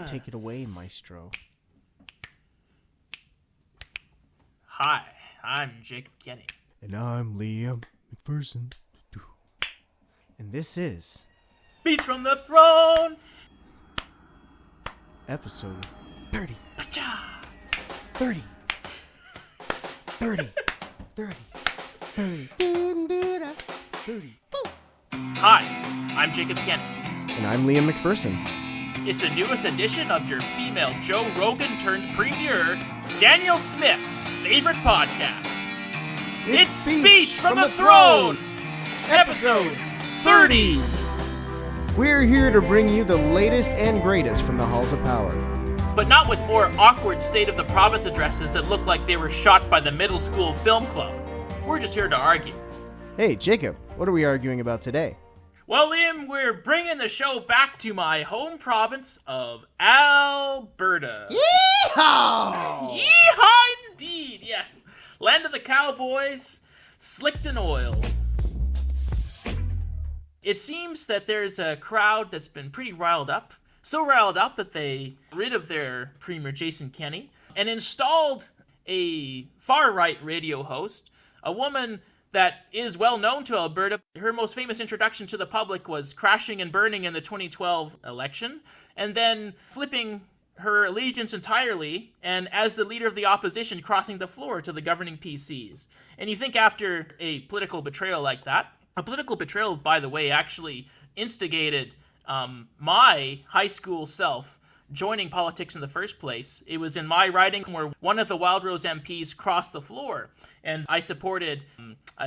Take it away, maestro. Hi, I'm Jacob Kenny. And I'm Liam McPherson. And this is... Beats from the Throne! Episode 30. Pacha! 30. 30. 30. 30. 30. Hi, I'm Jacob Kenny. And I'm Liam McPherson. It's the newest edition of your female Joe Rogan turned premier, Daniel Smith's favorite podcast. It's Speech from the Throne! Episode 30! We're here to bring you the latest and greatest from the halls of power. But not with more awkward state of the province addresses that look like they were shot by the middle school film club. We're just here to argue. Hey, Jacob, what are we arguing about today? Well, Liam, we're bringing the show back to my home province of Alberta. Yeehaw! Yeehaw indeed, yes. Land of the cowboys, slicked in oil. It seems that there's a crowd that's been pretty riled up. So riled up that they got rid of their Premier Jason Kenney and installed a far-right radio host, a woman that is well known to Alberta. Her most famous introduction to the public was crashing and burning in the 2012 election, and then flipping her allegiance entirely, and as the leader of the opposition, crossing the floor to the governing PCs. And you think after a political betrayal like that, a political betrayal, by the way, actually instigated my high school self joining politics in the first place. It was in my riding where one of the Wildrose MPs crossed the floor, and I supported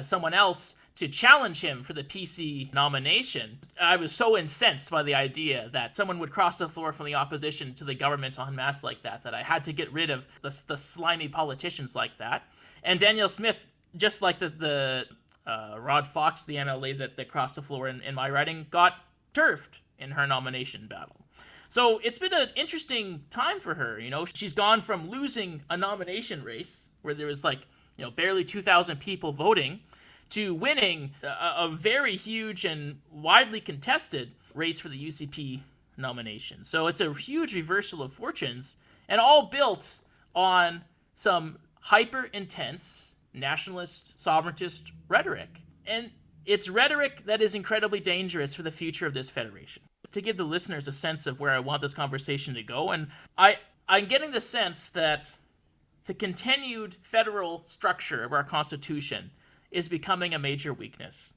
someone else to challenge him for the PC nomination. I was so incensed by the idea that someone would cross the floor from the opposition to the government en masse like that I had to get rid of the slimy politicians like that. And Daniel Smith, just like the Rod Fox, the MLA that crossed the floor in my riding, got turfed in her nomination battle. So it's been an interesting time for her. You know, she's gone from losing a nomination race where there was barely 2,000 people voting to winning a very huge and widely contested race for the UCP nomination. So it's a huge reversal of fortunes, and all built on some hyper-intense nationalist, sovereigntist rhetoric. And it's rhetoric that is incredibly dangerous for the future of this federation. To give the listeners a sense of where I want this conversation to go, and I'm getting the sense that the continued federal structure of our Constitution is becoming a major weakness.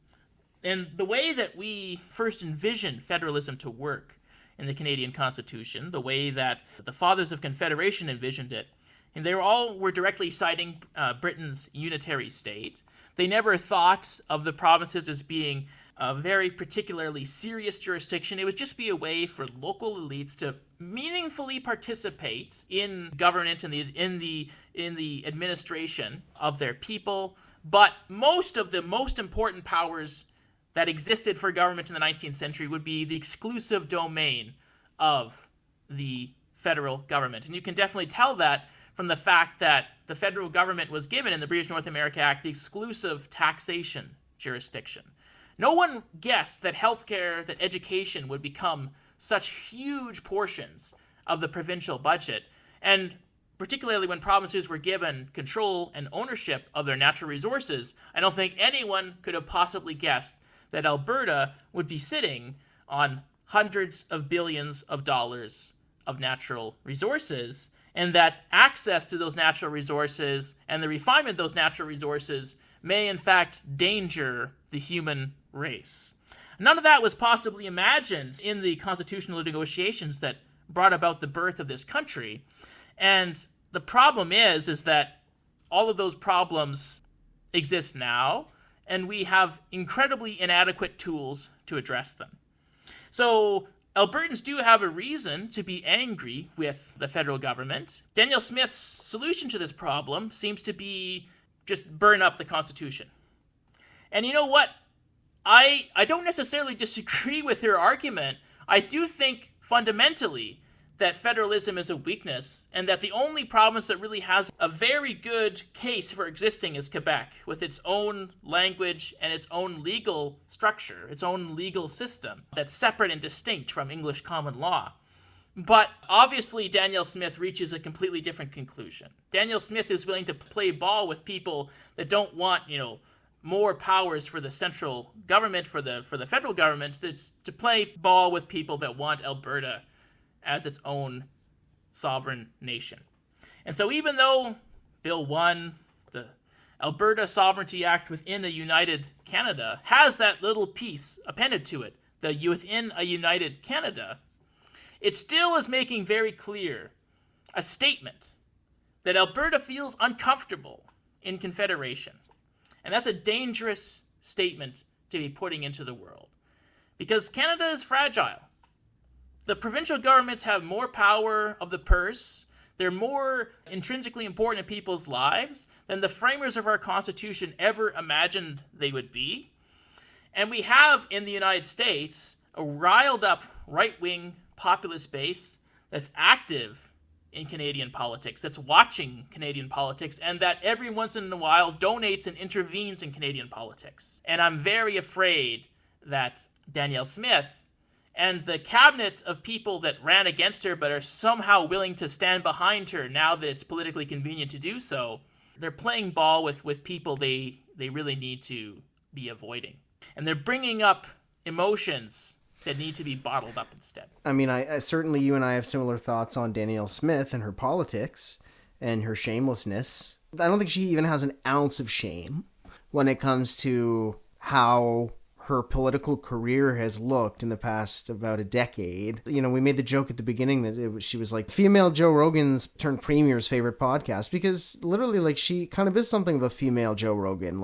And the way that we first envisioned federalism to work in the Canadian Constitution, the way that the Fathers of Confederation envisioned it, and they were directly citing Britain's unitary state. They never thought of the provinces as being a very particularly serious jurisdiction. It would just be a way for local elites to meaningfully participate in government and in the administration of their people. But most of the most important powers that existed for government in the 19th century would be the exclusive domain of the federal government. And you can definitely tell that from the fact that the federal government was given in the British North America Act the exclusive taxation jurisdiction. No one guessed that healthcare, that education would become such huge portions of the provincial budget, and particularly when provinces were given control and ownership of their natural resources, I don't think anyone could have possibly guessed that Alberta would be sitting on hundreds of billions of dollars of natural resources, and that access to those natural resources and the refinement of those natural resources may in fact danger the human race. None of that was possibly imagined in the constitutional negotiations that brought about the birth of this country. And the problem is that all of those problems exist now, and we have incredibly inadequate tools to address them. So Albertans do have a reason to be angry with the federal government. Daniel Smith's solution to this problem seems to be just burn up the Constitution. And you know what? I don't necessarily disagree with her argument. I do think fundamentally that federalism is a weakness, and that the only province that really has a very good case for existing is Quebec, with its own language and its own legal structure, its own legal system that's separate and distinct from English common law. But obviously, Danielle Smith reaches a completely different conclusion. Danielle Smith is willing to play ball with people that don't want, more powers for the central government, for the federal government. That's to play ball with people that want Alberta as its own sovereign nation. And so even though Bill 1, the Alberta Sovereignty Act within a united Canada, has that little piece appended to it, the within a united Canada, it still is making very clear a statement that Alberta feels uncomfortable in confederation. And that's a dangerous statement to be putting into the world. Because Canada is fragile. The provincial governments have more power of the purse. They're more intrinsically important in people's lives than the framers of our Constitution ever imagined they would be. And we have in the United States a riled up right-wing populist base that's active in Canadian politics, that's watching Canadian politics, and that every once in a while donates and intervenes in Canadian politics. And I'm very afraid that Danielle Smith and the cabinet of people that ran against her but are somehow willing to stand behind her now that it's politically convenient to do so, they're playing ball with people they really need to be avoiding. And they're bringing up emotions that need to be bottled up instead. I mean, I certainly, you and I have similar thoughts on Danielle Smith and her politics and her shamelessness. I don't think she even has an ounce of shame when it comes to how her political career has looked in the past about a decade. We made the joke at the beginning that she was like female Joe Rogan's turned premier's favorite podcast, because literally, she kind of is something of a female Joe Rogan.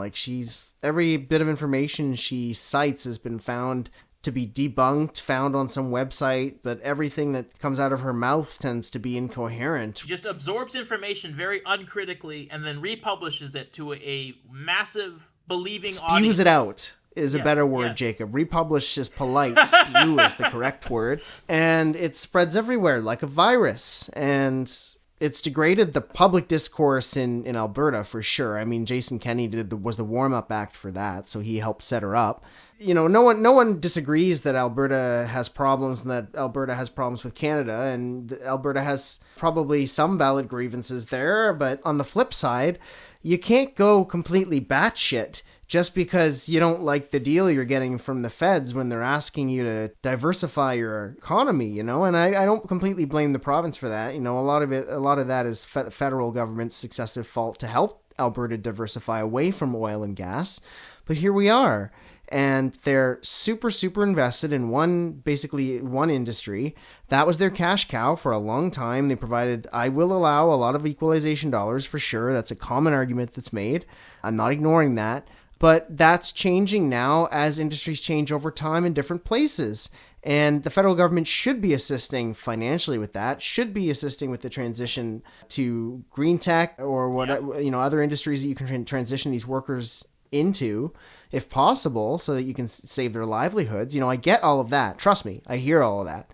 Every bit of information she cites has been found to be debunked, found on some website, but everything that comes out of her mouth tends to be incoherent. She just absorbs information very uncritically and then republishes it to a massive believing audience. Spews it out is a better word, Jacob. Republish is polite. Spew is the correct word. And it spreads everywhere like a virus. And it's degraded the public discourse in Alberta for sure. I mean, Jason Kenney was the warm-up act for that, so he helped set her up. No one disagrees that Alberta has problems and that Alberta has problems with Canada, and Alberta has probably some valid grievances there. But on the flip side, you can't go completely batshit just because you don't like the deal you're getting from the feds when they're asking you to diversify your economy, And I don't completely blame the province for that. A lot of that is federal government's successive fault to help Alberta diversify away from oil and gas. But here we are. And they're super, super invested in one industry. That was their cash cow for a long time. They provided, I will allow a lot of equalization dollars for sure. That's a common argument that's made. I'm not ignoring that. But that's changing now as industries change over time in different places. And the federal government should be assisting financially with that, should be assisting with the transition to green tech or other industries that you can transition these workers into, if possible, so that you can save their livelihoods. I get all of that. Trust me, I hear all of that.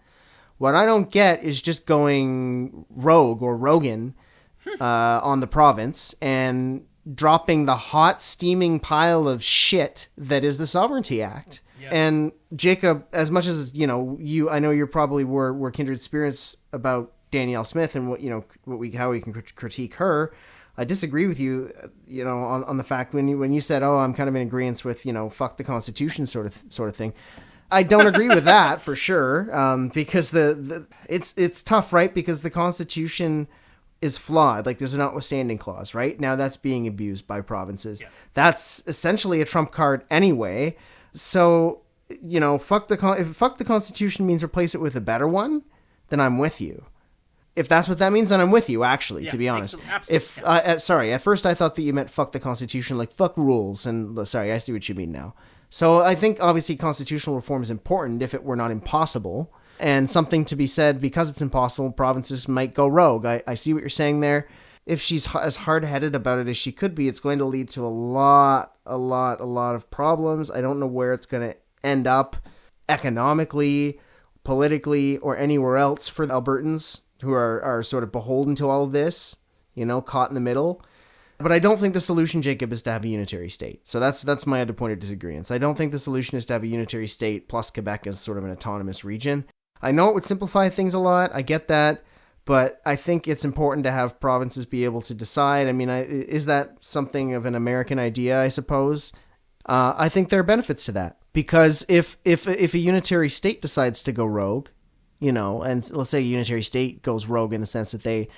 What I don't get is just going rogue or Rogan on the province and dropping the hot steaming pile of shit that is the Sovereignty Act. Yeah. And Jacob, as much as I know you're probably were kindred spirits about Danielle Smith and how we can critique her. I disagree with you, on the fact when you said, "Oh, I'm kind of in agreement with, fuck the Constitution sort of thing." I don't agree with that for sure, because it's tough, right? Because the Constitution is flawed. Like, there's a notwithstanding clause, right? Now that's being abused by provinces. Yeah. That's essentially a trump card anyway. So, if fuck the Constitution means replace it with a better one, then I'm with you. If that's what that means, then I'm with you, actually, to be honest. Absolutely. At first I thought that you meant fuck the Constitution, like fuck rules. And sorry, I see what you mean now. So I think obviously constitutional reform is important if it were not impossible. And something to be said, because it's impossible, provinces might go rogue. I see what you're saying there. If she's as hard-headed about it as she could be, it's going to lead to a lot of problems. I don't know where it's going to end up economically, politically, or anywhere else for the Albertans, who are sort of beholden to all of this, caught in the middle. But I don't think the solution, Jacob, is to have a unitary state. So that's my other point of disagreement. I don't think the solution is to have a unitary state plus Quebec as sort of an autonomous region. I know it would simplify things a lot. I get that. But I think it's important to have provinces be able to decide. I mean, is that something of an American idea, I suppose? I think there are benefits to that. Because if a unitary state decides to go rogue, and let's say a unitary state goes rogue in the sense that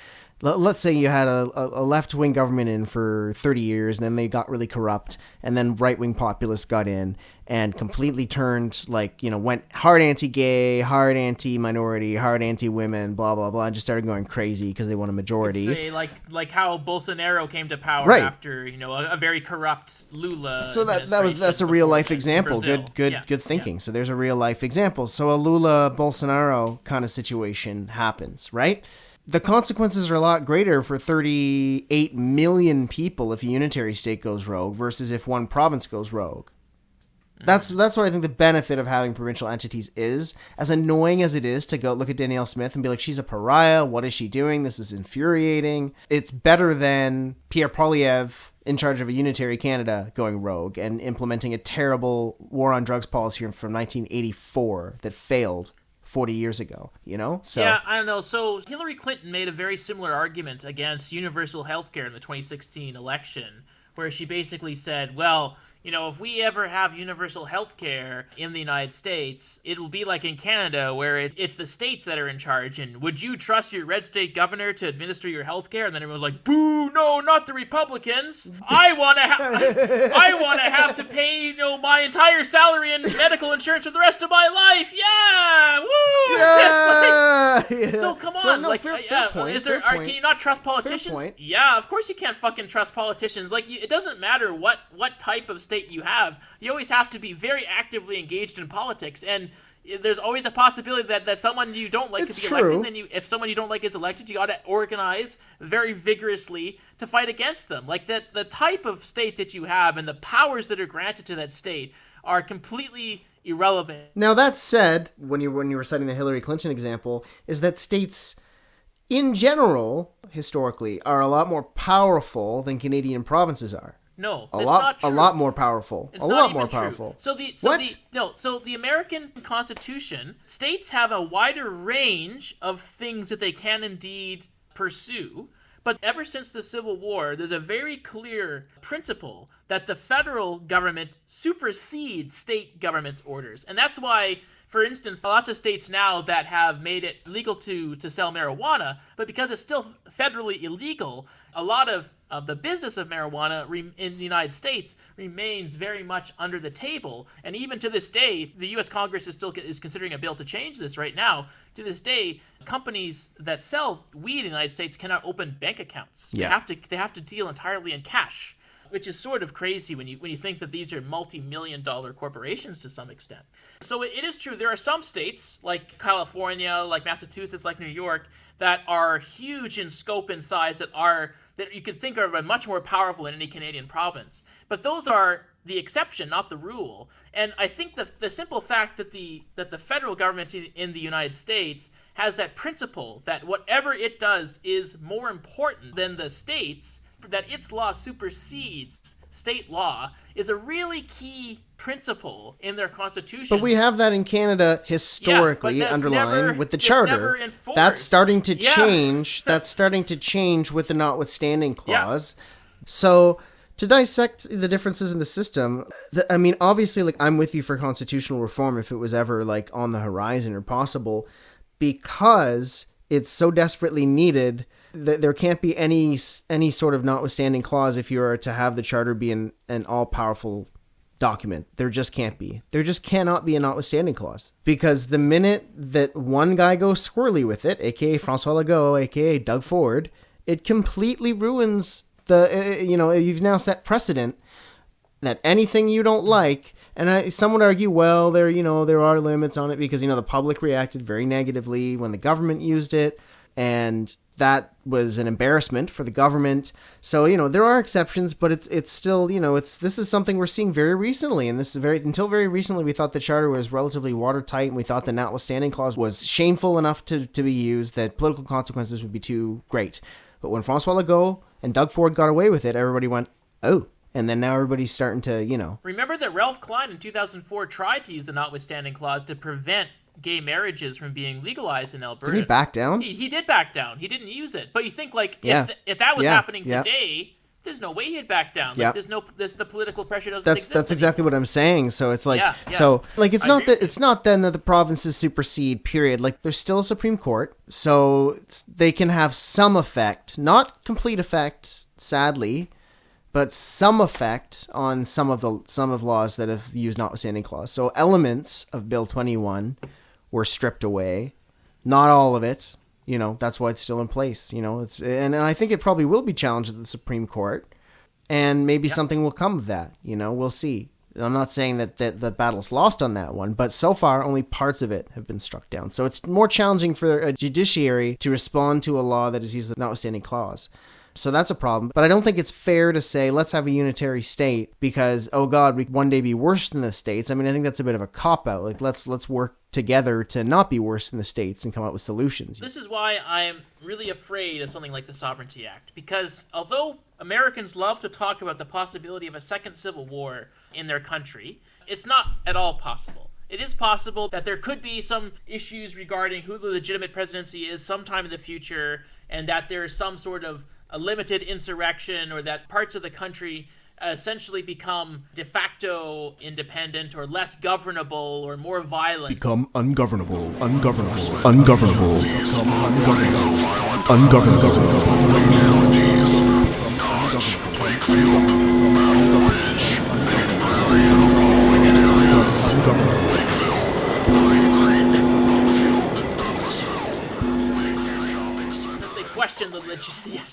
let's say you had a left-wing government in for 30 years, and then they got really corrupt, and then right-wing populists got in and completely turned, went hard anti-gay, hard anti-minority, hard anti-women, blah, blah, blah, and just started going crazy because they won a majority. Say, like how Bolsonaro came to power after, a very corrupt Lula. So that's a real-life example. Good thinking. So there's a real-life example. So a Lula-Bolsonaro kind of situation happens, right? The consequences are a lot greater for 38 million people if a unitary state goes rogue versus if one province goes rogue. That's what I think the benefit of having provincial entities is. As annoying as it is to go look at Danielle Smith and be like, she's a pariah, what is she doing? This is infuriating. It's better than Pierre Poilievre in charge of a unitary Canada going rogue and implementing a terrible war on drugs policy from 1984 that failed 40 years ago, So yeah, I don't know. So Hillary Clinton made a very similar argument against universal health care in the 2016 election, where she basically said, well, if we ever have universal health care in the United States, it will be like in Canada where it's the states that are in charge. And would you trust your red state governor to administer your health care? And then everyone's like, boo, no, not the Republicans. I want to have to pay, my entire salary and medical insurance for the rest of my life. Yeah, woo. Yeah. So come on, fair point. Can you not trust politicians? Yeah, of course you can't fucking trust politicians. It doesn't matter what type of state you have. You always have to be very actively engaged in politics, and there's always a possibility that someone you don't like could be elected. Then if someone you don't like is elected, you got to organize very vigorously to fight against them. The type of state that you have and the powers that are granted to that state are completely irrelevant. Now that said, when you were citing the Hillary Clinton example, is that states in general historically are a lot more powerful than Canadian provinces are. No, that's not true. A lot more powerful. It's a not lot even more true. powerful. So the American Constitution, states have a wider range of things that they can indeed pursue. But ever since the Civil War, there's a very clear principle that the federal government supersedes state government's orders. And that's why, for instance, lots of states now that have made it legal to sell marijuana, but because it's still federally illegal, a lot of the business of marijuana in the United States remains very much under the table. And even to this day, the U.S. Congress is considering a bill to change this right now. To this day, companies that sell weed in the United States cannot open bank accounts. Yeah. They have to deal entirely in cash, which is sort of crazy when you think that these are multi-million-dollar corporations to some extent. So it is true. There are some states, like California, like Massachusetts, like New York, that are huge in scope and size, that you could think are much more powerful than any Canadian province. But those are the exception, not the rule. And I think the simple fact that the federal government in the United States has that principle that whatever it does is more important than the states, that its law supersedes state law, is a really key principle in their constitution. But we have that in Canada historically underlined with the charter. That's starting to change. That's starting to change with the notwithstanding clause. Yeah. So to dissect the differences in the system, obviously, I'm with you for constitutional reform if it was ever on the horizon or possible, because it's so desperately needed. There can't be any sort of notwithstanding clause if you are to have the charter be an all-powerful document. There just can't be. There just cannot be a notwithstanding clause. Because the minute that one guy goes squirrely with it, a.k.a. François Legault, a.k.a. Doug Ford, it completely ruins you've now set precedent that anything you don't like, and some would argue, well, there are limits on it because, the public reacted very negatively when the government used it, and that was an embarrassment for the government. So, there are exceptions, but it's still, this is something we're seeing very recently. And this is until very recently, we thought the charter was relatively watertight, and we thought the notwithstanding clause was shameful enough to be used, that political consequences would be too great. But when François Legault and Doug Ford got away with it, everybody went, oh. And then now everybody's starting to, Remember that Ralph Klein in 2004 tried to use the notwithstanding clause to prevent gay marriages from being legalized in Alberta. Did he back down? He did back down. He didn't use it. But you think, like, Yeah. if that was Yeah. happening Yeah. today, there's no way he'd back down. Like, Yeah. there's the political pressure doesn't exist. That's exactly what I'm saying. So it's like, Yeah, yeah. so like it's I not agree that it's not then that the provinces supersede. Period. Like there's still a Supreme Court, so they can have some effect, not complete effect, sadly, but some effect on some of laws that have used notwithstanding clause. So elements of Bill 21 were stripped away, not all of it. You know, that's why it's still in place. You know, and I think it probably will be challenged at the Supreme Court, and maybe something will come of that. You know, we'll see. I'm not saying that the battle's lost on that one, but so far only parts of it have been struck down. So it's more challenging for a judiciary to respond to a law that has used the notwithstanding clause. So that's a problem. But I don't think it's fair to say, let's have a unitary state because, oh God, we one day be worse than the states. I mean, I think that's a bit of a cop-out. Like, let's work together to not be worse than the states and come up with solutions. This is why I'm really afraid of something like the Sovereignty Act. Because although Americans love to talk about the possibility of a second civil war in their country, it's not at all possible. It is possible that there could be some issues regarding who the legitimate presidency is sometime in the future, and that there is some sort of a limited insurrection, or that parts of the country essentially become de facto independent or less governable or more violent. Become ungovernable. Become ungovernable.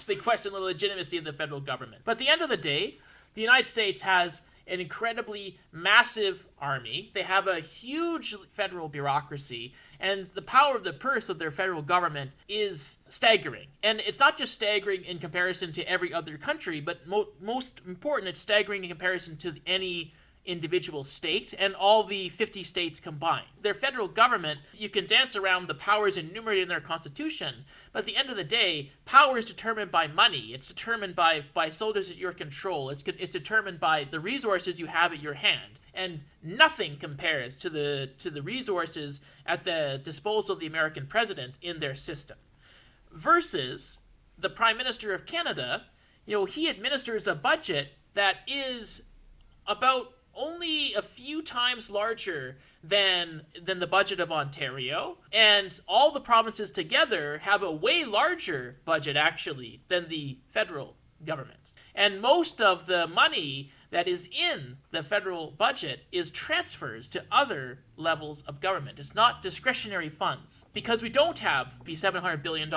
They question the legitimacy of the federal government. But at the end of the day, the United States has an incredibly massive army. They have a huge federal bureaucracy, and the power of the purse of their federal government is staggering. And it's not just staggering in comparison to every other country, but most important, it's staggering in comparison to any individual state and all the 50 states combined. Their federal government, you can dance around the powers enumerated in their constitution, but at the end of the day, power is determined by money. It's determined by soldiers at your control. It's determined by the resources you have at your hand. And nothing compares to the resources at the disposal of the American president in their system. Versus the Prime Minister of Canada, he administers a budget that is about only a few times larger than the budget of Ontario, and all the provinces together have a way larger budget, actually, than the federal government. And most of the money that is in the federal budget is transfers to other levels of government. It's not discretionary funds, because we don't have the $700 billion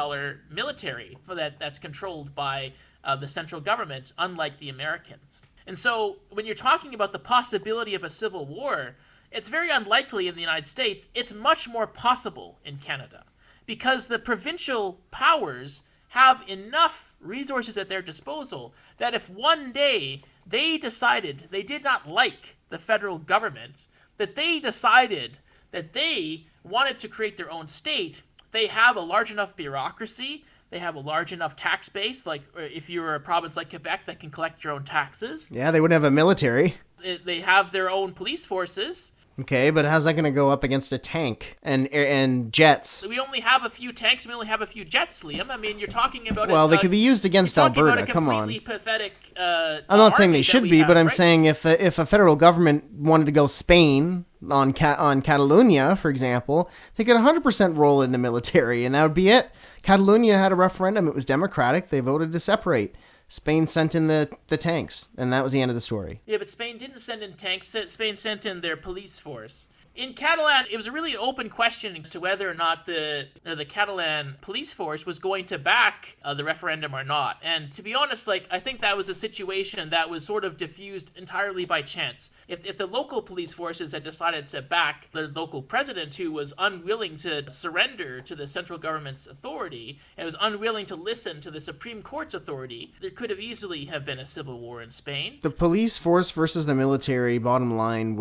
military that's controlled by the central government, unlike the Americans. And so when you're talking about the possibility of a civil war, it's very unlikely in the United States. It's much more possible in Canada, because the provincial powers have enough resources at their disposal that if one day they decided they did not like the federal government, that they decided that they wanted to create their own state, they have a large enough bureaucracy, they have a large enough tax base, like if you're a province like Quebec that can collect your own taxes. Yeah, they wouldn't have a military. They have their own police forces. Okay, but how's that going to go up against a tank and jets? We only have a few tanks. We only have a few jets, Liam. I mean, you're talking about. Well, they could be used against Alberta. Come on. Completely pathetic. I'm not saying they should be, but I'm saying if a federal government wanted to go Spain on Catalonia, for example, they could 100% roll in the military, and that would be it. Catalonia had a referendum. It was democratic. They voted to separate. Spain sent in the tanks, and that was the end of the story. Yeah, but Spain didn't send in tanks. Spain sent in their police force. In Catalan, it was a really open question as to whether or not the Catalan police force was going to back the referendum or not. And to be honest, I think that was a situation that was sort of diffused entirely by chance. If the local police forces had decided to back the local president, who was unwilling to surrender to the central government's authority and was unwilling to listen to the Supreme Court's authority, there could have easily have been a civil war in Spain. The police force versus the military, bottom line,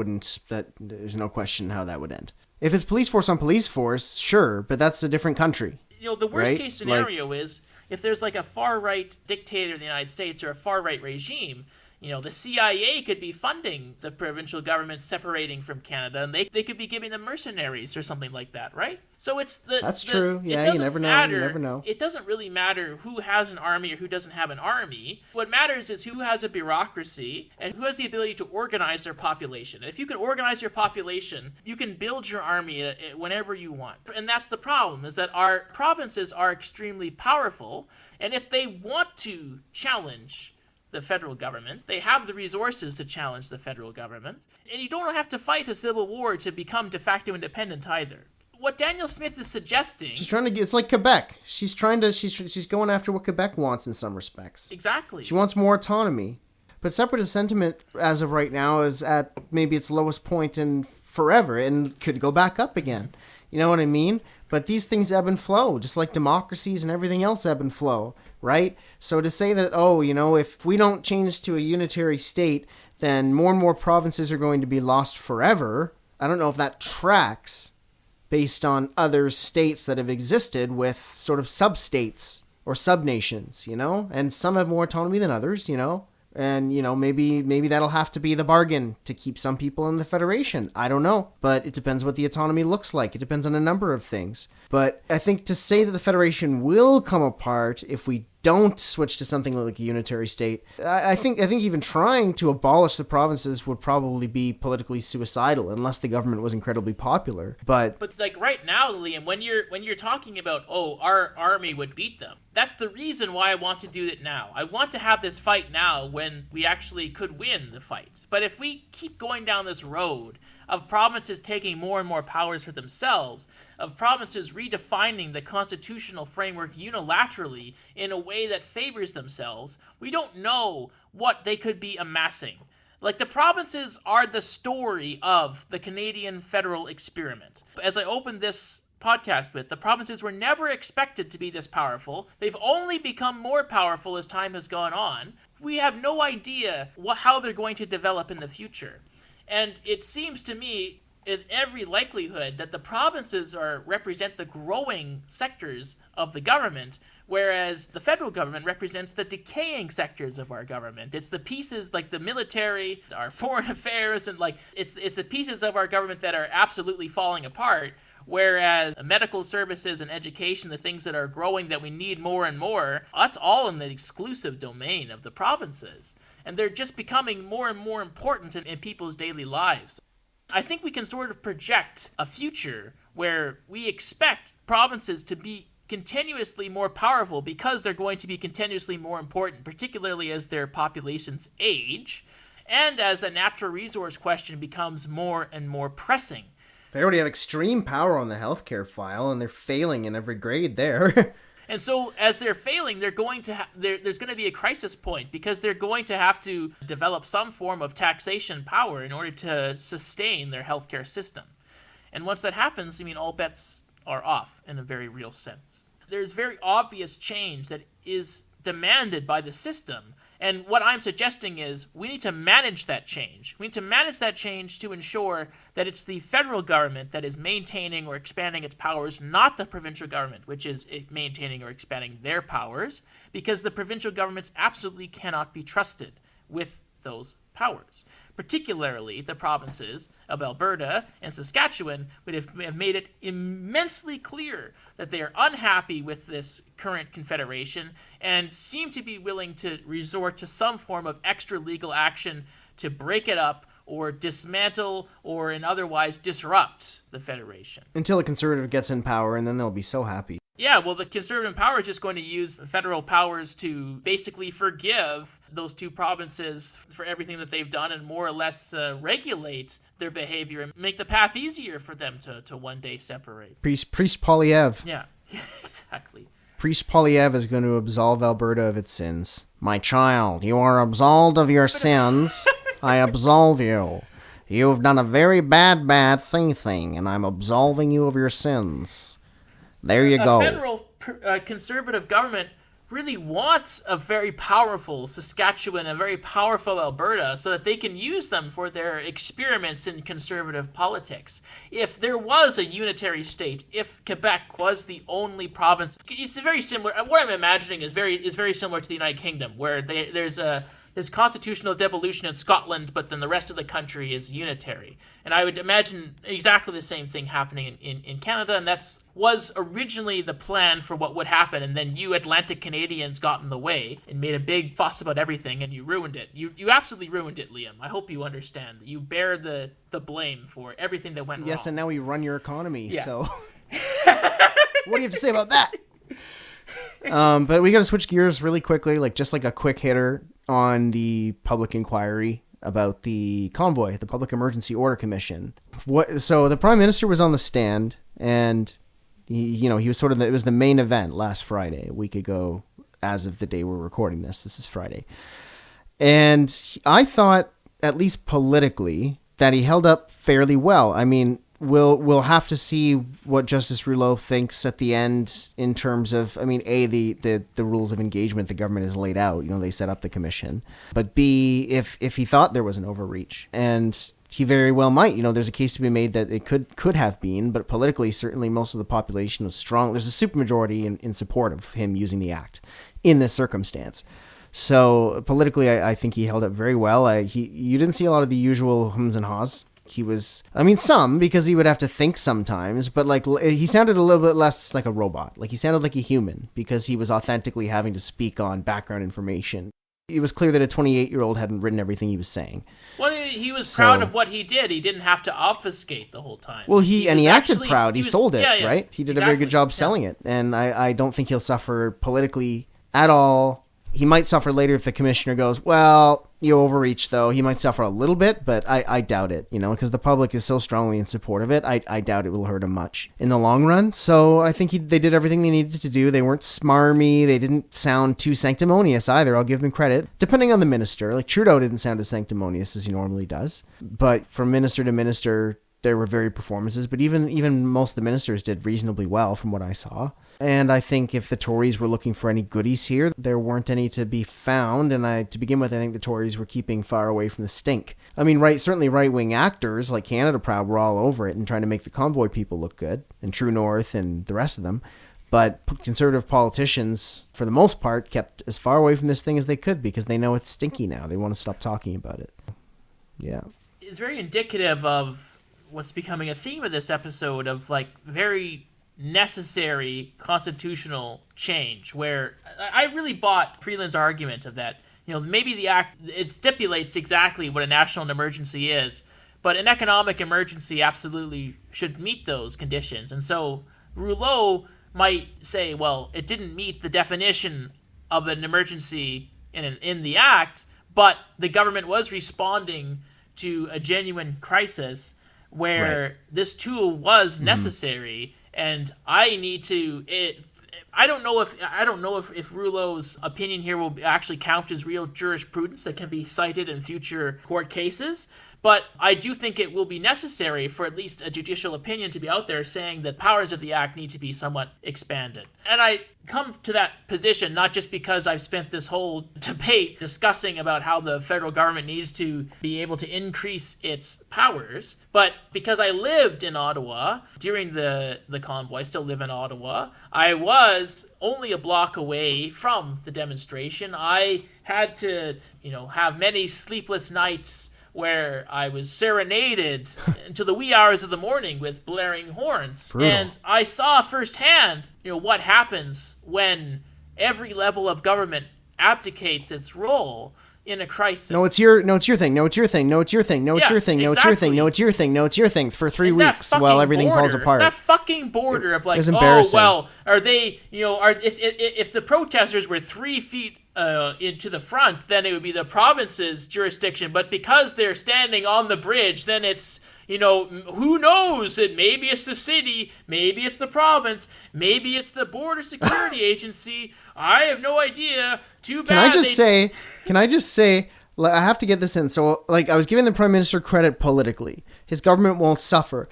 there's no question how that would end. If it's police force on police force, sure, but that's a different country. The worst case scenario is if there's a far-right dictator in the United States or a far-right regime, The CIA could be funding the provincial government separating from Canada, and they could be giving them mercenaries or something like that, right? So that's true. Yeah, you never know. You never know. It doesn't really matter who has an army or who doesn't have an army. What matters is who has a bureaucracy and who has the ability to organize their population. And if you can organize your population, you can build your army whenever you want. And that's the problem, is that our provinces are extremely powerful, and if they want to challenge the federal government, they have the resources to challenge the federal government, and you don't have to fight a civil war to become de facto independent either. What Daniel Smith is suggesting... She's trying to get... It's like Quebec. She's going after what Quebec wants in some respects. Exactly. She wants more autonomy. But separatist sentiment, as of right now, is at maybe its lowest point in forever and could go back up again. You know what I mean? But these things ebb and flow, just like democracies and everything else ebb and flow, right? So to say that, if we don't change to a unitary state, then more and more provinces are going to be lost forever, I don't know if that tracks based on other states that have existed with sort of sub-states or sub-nations, and some have more autonomy than others, and, maybe that'll have to be the bargain to keep some people in the Federation. I don't know. But it depends what the autonomy looks like. It depends on a number of things. But I think to say that the Federation will come apart if we don't switch to something like a unitary state, I think even trying to abolish the provinces would probably be politically suicidal unless the government was incredibly popular. But like right now, Liam, when you're talking about, our army would beat them, that's the reason why I want to do it now. I want to have this fight now when we actually could win the fight. But if we keep going down this road of provinces taking more and more powers for themselves, of provinces redefining the constitutional framework unilaterally in a way that favors themselves, we don't know what they could be amassing. Like, the provinces are the story of the Canadian federal experiment. As I opened this podcast with, the provinces were never expected to be this powerful. They've only become more powerful as time has gone on. We have no idea how they're going to develop in the future. And it seems to me, in every likelihood, that the provinces represent the growing sectors of the government, whereas the federal government represents the decaying sectors of our government. It's the pieces like the military, our foreign affairs, and it's the pieces of our government that are absolutely falling apart, whereas medical services and education, the things that are growing that we need more and more, that's all in the exclusive domain of the provinces. And they're just becoming more and more important in people's daily lives. I think we can sort of project a future where we expect provinces to be continuously more powerful because they're going to be continuously more important, particularly as their populations age and as the natural resource question becomes more and more pressing. They already have extreme power on the healthcare file, and they're failing in every grade there. And so as they're failing, there's going to be a crisis point because they're going to have to develop some form of taxation power in order to sustain their healthcare system. And once that happens, all bets are off in a very real sense. There's very obvious change that is demanded by the system. And what I'm suggesting is we need to manage that change. We need to manage that change to ensure that it's the federal government that is maintaining or expanding its powers, not the provincial government, which is maintaining or expanding their powers, because the provincial governments absolutely cannot be trusted with those powers. Particularly the provinces of Alberta and Saskatchewan would have made it immensely clear that they are unhappy with this current confederation and seem to be willing to resort to some form of extra legal action to break it up or dismantle or otherwise disrupt the federation. Until a conservative gets in power, and then they'll be so happy. Yeah, well, the conservative power is just going to use federal powers to basically forgive those two provinces for everything that they've done and more or less regulate their behavior and make the path easier for them to one day separate. Priest Polyev. Yeah, exactly. Priest Polyev is going to absolve Alberta of its sins. My child, you are absolved of your sins. I absolve you. You've done a very bad thing, and I'm absolving you of your sins. There you go. A federal conservative government really wants a very powerful Saskatchewan, a very powerful Alberta, so that they can use them for their experiments in conservative politics. If there was a unitary state, if Quebec was the only province, it's very similar. What I'm imagining is very similar to the United Kingdom, where there's a there's constitutional devolution in Scotland, but then the rest of the country is unitary. And I would imagine exactly the same thing happening in Canada, and was originally the plan for what would happen, and then you Atlantic Canadians got in the way and made a big fuss about everything, and you ruined it. You absolutely ruined it, Liam. I hope you understand that you bear the blame for everything that went wrong. Yes, and now we run your economy, Yeah. so... What do you have to say about that? But we got to switch gears really quickly, just like a quick hitter on the public inquiry about the convoy, the Public Emergency Order Commission. So the Prime Minister was on the stand, and he was it was the main event last Friday, a week ago, as of the day we're recording this. This is Friday. And I thought, at least politically, that he held up fairly well. I mean, we'll have to see what Justice Rouleau thinks at the end in terms of, the rules of engagement the government has laid out. They set up the commission. But B, if he thought there was an overreach, and he very well might. There's a case to be made that it could have been, but politically, certainly most of the population was strong. There's a supermajority in support of him using the act in this circumstance. So politically, I think he held up very well. You didn't see a lot of the usual hums and haws. He was, some, because he would have to think sometimes, but he sounded a little bit less like a robot. He sounded like a human because he was authentically having to speak on background information. It was clear that a 28-year-old hadn't written everything he was saying. Well, he was proud of what he did. He didn't have to obfuscate the whole time. Well, he acted proud. He sold it, yeah. right? He did a very good job selling it. And I don't think he'll suffer politically at all. He might suffer later if the commissioner goes, well, you overreach, though. He might suffer a little bit, but I doubt it, because the public is so strongly in support of it. I doubt it will hurt him much in the long run. So I think they did everything they needed to do. They weren't smarmy. They didn't sound too sanctimonious either. I'll give them credit. Depending on the minister, Trudeau didn't sound as sanctimonious as he normally does. But from minister to minister, there were varied performances, but even most of the ministers did reasonably well from what I saw. And I think if the Tories were looking for any goodies here, there weren't any to be found. And to begin with, I think the Tories were keeping far away from the stink. Certainly right-wing actors like Canada Proud were all over it and trying to make the convoy people look good, and True North and the rest of them. But conservative politicians, for the most part, kept as far away from this thing as they could because they know it's stinky now. They want to stop talking about it. Yeah. It's very indicative of what's becoming a theme of this episode of very necessary constitutional change, where I really bought Freeland's argument of that, maybe the act, it stipulates exactly what a national emergency is, but an economic emergency absolutely should meet those conditions. And so Rouleau might say, well, it didn't meet the definition of an emergency in the act, but the government was responding to a genuine crisis where this tool was necessary, and I need to. I don't know if Rouleau's opinion here will actually count as real jurisprudence that can be cited in future court cases. But I do think it will be necessary for at least a judicial opinion to be out there saying that powers of the act need to be somewhat expanded. And I come to that position not just because I've spent this whole debate discussing about how the federal government needs to be able to increase its powers, but because I lived in Ottawa during the convoy. I still live in Ottawa. I was only a block away from the demonstration. I had to, have many sleepless nights where I was serenaded into the wee hours of the morning with blaring horns. Brutal. And I saw firsthand, what happens when every level of government abdicates its role in a crisis. No, it's your thing. No, it's your thing. No, it's your thing. No, it's your thing. No, it's your thing. No, it's your thing. exactly. No, it's your thing. No, it's your thing for 3 And weeks while everything falls apart. That fucking border of was embarrassing. are they, if the protesters were 3 feet into the front, then it would be the province's jurisdiction. But because they're standing on the bridge, then it's, who knows? Maybe it's the city, maybe it's the province, maybe it's the Border Security Agency. I have no idea. Too bad. Can I just say, I have to get this in. So, I was giving the Prime Minister credit politically. His government won't suffer.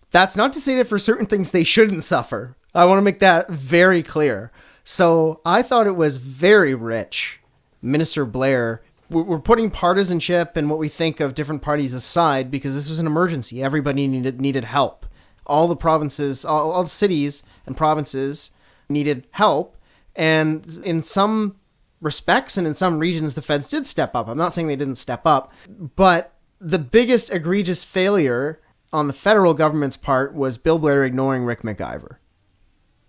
That's not to say that for certain things they shouldn't suffer. I want to make that very clear. So I thought it was very rich. Minister Blair, we're putting partisanship and what we think of different parties aside because this was an emergency. Everybody needed help. All the provinces, all the cities and provinces needed help. And in some respects and in some regions the feds did step up. I'm not saying they didn't step up, but the biggest egregious failure on the federal government's part was Bill Blair ignoring Rick McIver.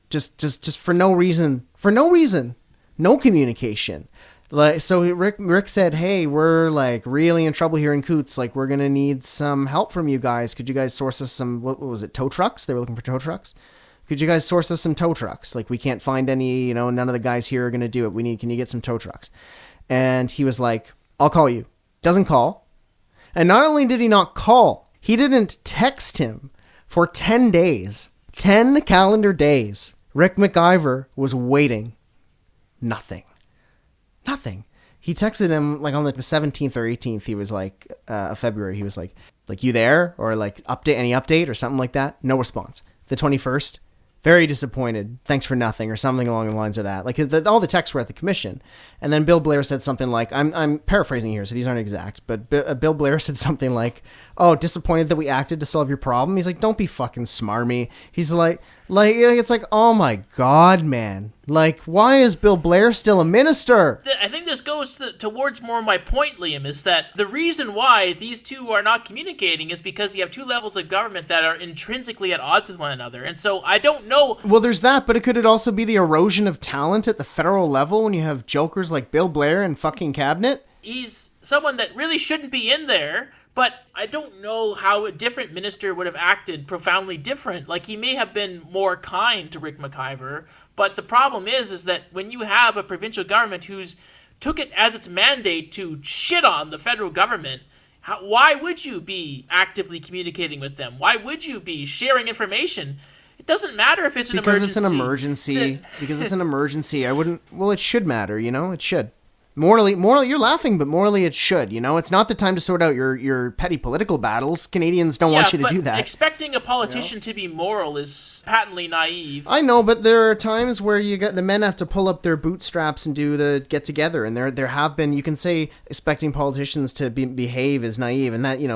Just for no reason. For no reason. No communication. Like, so Rick said, hey, we're like really in trouble here in Coots. Like, we're going to need some help from you guys. Could you guys source us some, what was it, tow trucks? They were looking for tow trucks. Could you guys source us some tow trucks? Like, we can't find any, none of the guys here are going to do it. Can you get some tow trucks? And he was like, I'll call you. Doesn't call. And not only did he not call, he didn't text him for 10 days. 10 calendar days. Rick McIver was waiting. Nothing. He texted him like on like the 17th or 18th. He was like, of February. He was like, you there? Or like any update or something like that? No response. The 21st, very disappointed. Thanks for nothing, or something along the lines of that. Like all the texts were at the commission, and then Bill Blair said something like, I'm paraphrasing here, so these aren't exact, but Bill Blair said something like, "Oh, disappointed that we acted to solve your problem." He's like, "Don't be fucking smarmy." He's like it's like, oh my God, man. Like, why is Bill Blair still a minister? I think this goes towards more my point, Liam, is that the reason why these two are not communicating is because you have two levels of government that are intrinsically at odds with one another. And so I don't know. Well, there's that, but could it also be the erosion of talent at the federal level when you have jokers like Bill Blair in fucking cabinet? He's someone that really shouldn't be in there. But I don't know how a different minister would have acted profoundly different. Like, he may have been more kind to Rick McIver, but the problem is that when you have a provincial government who's took it as its mandate to shit on the federal government, why would you be actively communicating with them? Why would you be sharing information? It doesn't matter if it's an emergency. Because it's an emergency. Because it's an emergency. Well, it should matter, it should. Morally, you're laughing, but morally it should, It's not the time to sort out your petty political battles. Canadians don't want you to do that. Expecting a politician to be moral is patently naive. I know, but there are times where the men have to pull up their bootstraps and do the get together, and there have been, you can say expecting politicians to behave is naive, and that, you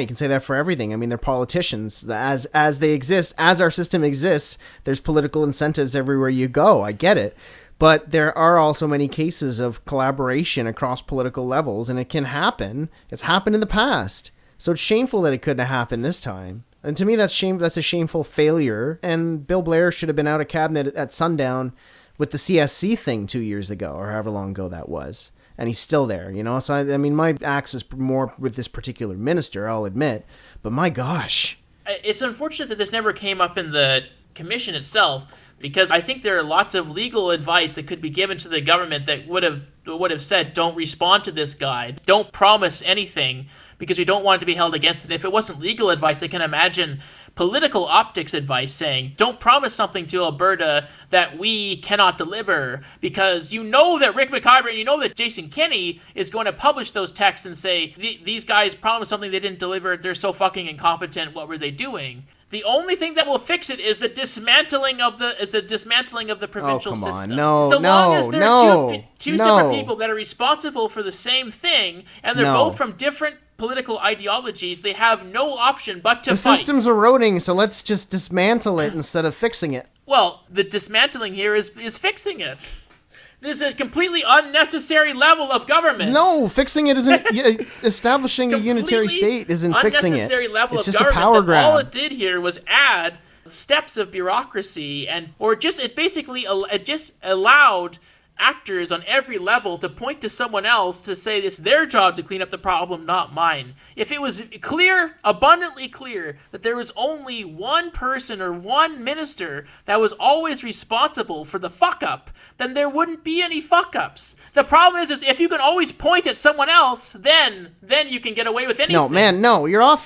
can say that for everything. I mean, they're politicians. As they exist, as our system exists, there's political incentives everywhere you go. I get it. But there are also many cases of collaboration across political levels, and it can happen. It's happened in the past. So it's shameful that it couldn't have happened this time. And to me, that's a shameful failure. And Bill Blair should have been out of cabinet at sundown with the CSC thing 2 years ago, or however long ago that was. And he's still there, So, I mean, my axe is more with this particular minister, I'll admit. But my gosh. It's unfortunate that this never came up in the commission itself, because I think there are lots of legal advice that could be given to the government that would have said, don't respond to this guy, don't promise anything, because we don't want it to be held against it. If it wasn't legal advice, I can imagine political optics advice saying, don't promise something to Alberta that we cannot deliver, because that Rick McIver and that Jason Kenney is going to publish those texts and say, these guys promised something they didn't deliver, they're so fucking incompetent, what were they doing? The only thing that will fix it is the dismantling of the provincial system. So long as there are two separate people that are responsible for the same thing, and they're both from different political ideologies, they have no option but to fight. The system's eroding, so let's just dismantle it instead of fixing it. Well, the dismantling here is fixing it. This is a completely unnecessary level of government. No, fixing it isn't. Establishing a unitary state isn't fixing it. Unnecessary level it's of just government. A power grab. All it did here was add steps of bureaucracy, it just allowed actors on every level to point to someone else to say it's their job to clean up the problem, not mine. If it was clear, abundantly clear, that there was only one person or one minister that was always responsible for the fuck-up, then there wouldn't be any fuck-ups. The problem is if you can always point at someone else, then you can get away with anything. No, man, no. You're off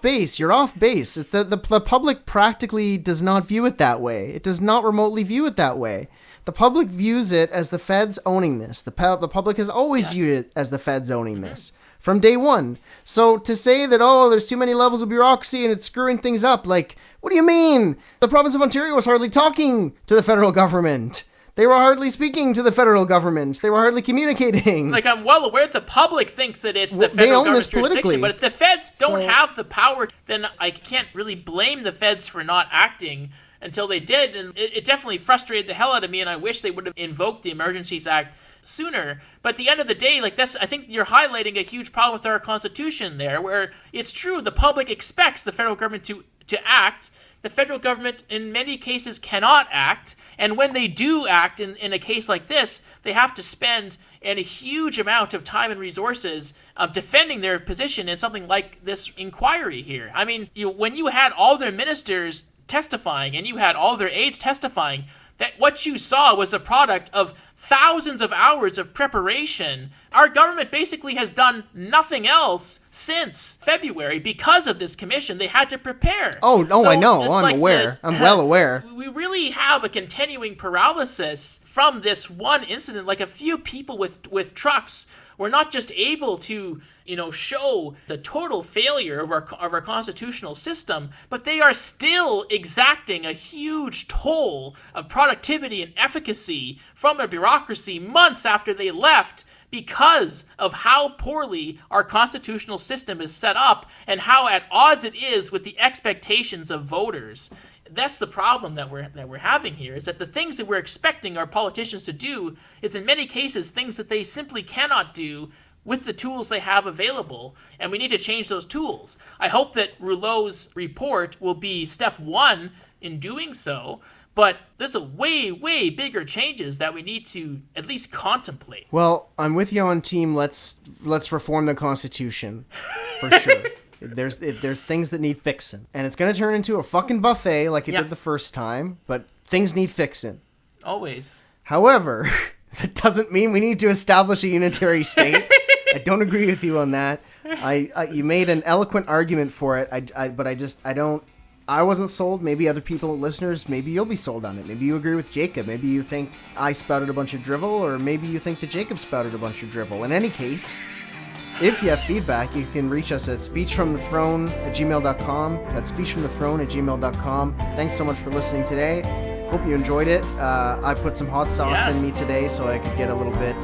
base. It's the public practically does not view it that way. It does not remotely view it that way. The public views it as the feds owning this. The public has always viewed it as the feds owning this from day one. So to say that, there's too many levels of bureaucracy and it's screwing things up, like, what do you mean? The province of Ontario was hardly talking to the federal government. They were hardly speaking to the federal government. They were hardly communicating. Like, I'm well aware the public thinks that it's the federal government's jurisdiction, but if the feds don't have the power, then I can't really blame the feds for not acting. until they did, and it definitely frustrated the hell out of me, and I wish they would have invoked the Emergencies Act sooner. But at the end of the day, like this, I think you're highlighting a huge problem with our Constitution there, where it's true, the public expects the federal government to act. The federal government, in many cases, cannot act, and when they do act in a case like this, they have to spend a huge amount of time and resources defending their position in something like this inquiry here. I mean, when you had all their ministers testifying and you had all their aides testifying, that what you saw was a product of thousands of hours of preparation. Our government basically has done nothing else since February because of this commission. They had to prepare. Oh, So I know. it's I'm like aware. I'm well aware. We really have a continuing paralysis from this one incident. Like a few people with trucks were not just able to, show the total failure of our constitutional system, but they are still exacting a huge toll of productivity and efficacy from a bureaucracy months after they left because of how poorly our constitutional system is set up and how at odds it is with the expectations of voters. That's the problem that we're having here, is that the things that we're expecting our politicians to do is in many cases things that they simply cannot do with the tools they have available, and we need to change those tools. I hope that Rouleau's report will be step one in doing so, but there's a way, way bigger changes that we need to at least contemplate. Well, I'm with you on team. Let's reform the Constitution for sure. There's things that need fixing, and it's gonna turn into a fucking buffet like it did the first time. But things need fixing. Always. However, that doesn't mean we need to establish a unitary state. I don't agree with you on that. You made an eloquent argument for it. I wasn't sold. Maybe other people, listeners, maybe you'll be sold on it. Maybe you agree with Jacob. Maybe you think I spouted a bunch of drivel, or maybe you think that Jacob spouted a bunch of drivel. In any case, if you have feedback, you can reach us at speechfromthethrone@gmail.com. That's speechfromthethrone@gmail.com. Thanks so much for listening today. Hope you enjoyed it. I put some hot sauce in me today so I could get a little bit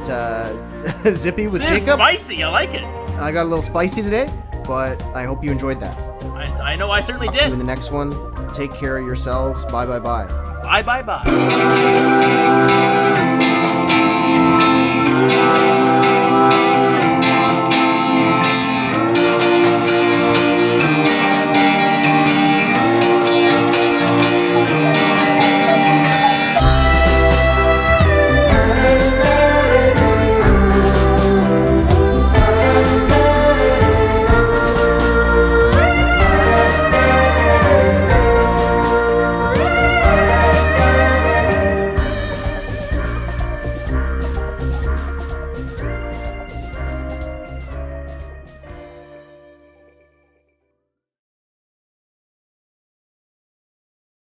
zippy with Jacob. Spicy, I like it. I got a little spicy today, but I hope you enjoyed that. I know I certainly did. See you in the next one. Take care of yourselves. Bye, bye, bye. Bye, bye, bye.